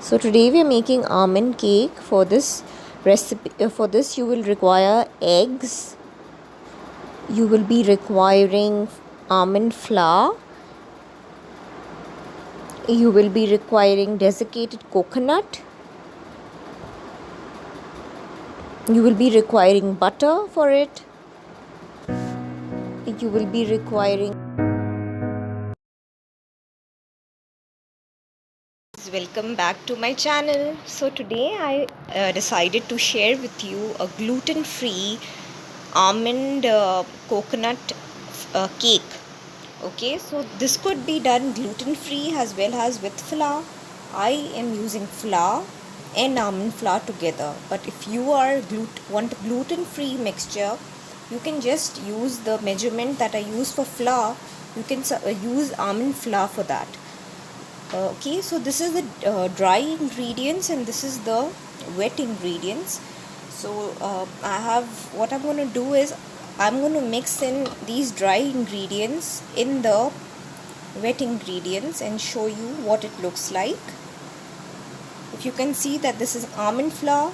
So today we are making almond cake. For this recipe, you will require eggs. You will be requiring almond flour. You will be requiring desiccated coconut. You will be requiring butter for it. You will be requiring. Welcome back to my channel. So today I decided to share with you a gluten-free almond coconut cake. Okay, so this could be done gluten-free as well as with flour. I am using flour and almond flour together, but if you want gluten-free mixture, you can just use the measurement that I use for flour. You can use almond flour for that. Okay, so this is the dry ingredients and this is the wet ingredients. So I have, what I'm going to do is I'm going to mix in these dry ingredients in the wet ingredients and show you what it looks like. If you can see that this is almond flour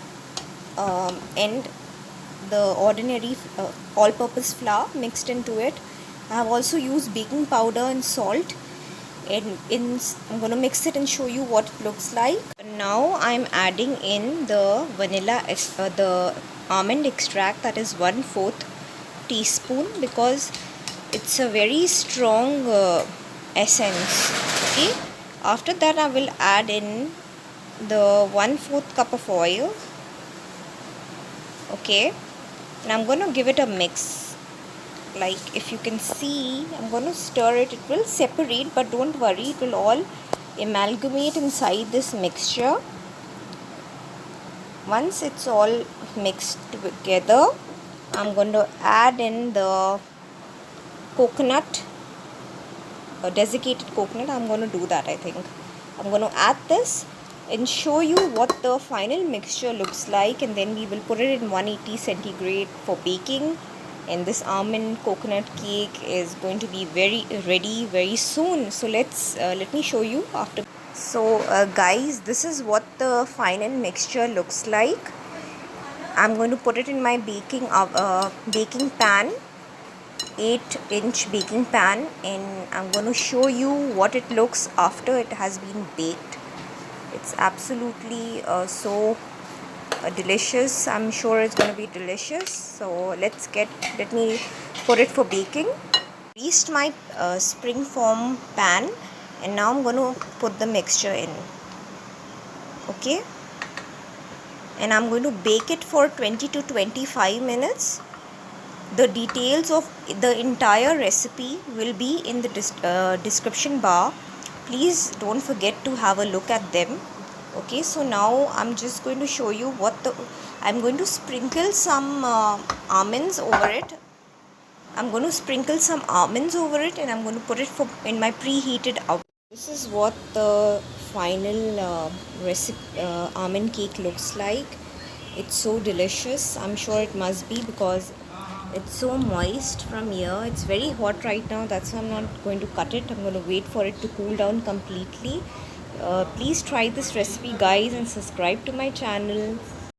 and the ordinary all-purpose flour mixed into it. I have also used baking powder and salt, and I'm going to mix it and show you what it looks like. Now I'm adding in the the almond extract, that is 1/4 teaspoon, because it's a very strong essence. Okay, after that I will add in the 1/4 cup of oil. Okay, and I'm going to give it a mix. Like if you can see, I'm going to stir it. It will separate, but don't worry, it will all amalgamate inside this mixture. Once it's all mixed together, I'm going to add in the coconut, a desiccated coconut. I'm going to do that, I think. I'm going to add this and show you what the final mixture looks like, and then we will put it in 180 centigrade for baking. And this almond coconut cake is going to be ready very soon. So let me show you after. So guys, this is what the final mixture looks like. I'm going to put it in my baking pan, 8-inch baking pan, and I'm going to show you what it looks after it has been baked. It's absolutely so delicious. I'm sure it's going to be delicious. So let me put it for baking. Greased my spring foam pan, and now I'm going to put the mixture in. Okay, and I'm going to bake it for 20 to 25 minutes. The details of the entire recipe will be in the description bar. Please don't forget to have a look at them. Okay, so now I'm just going to show you I'm going to sprinkle some almonds over it. I'm going to sprinkle some almonds over it, and I'm going to put it in my preheated oven. This is what the final recipe almond cake looks like. It's so delicious. I'm sure it must be because it's so moist from here. It's very hot right now, that's why I'm not going to cut it. I'm going to wait for it to cool down completely. Please try this recipe, guys, and subscribe to my channel.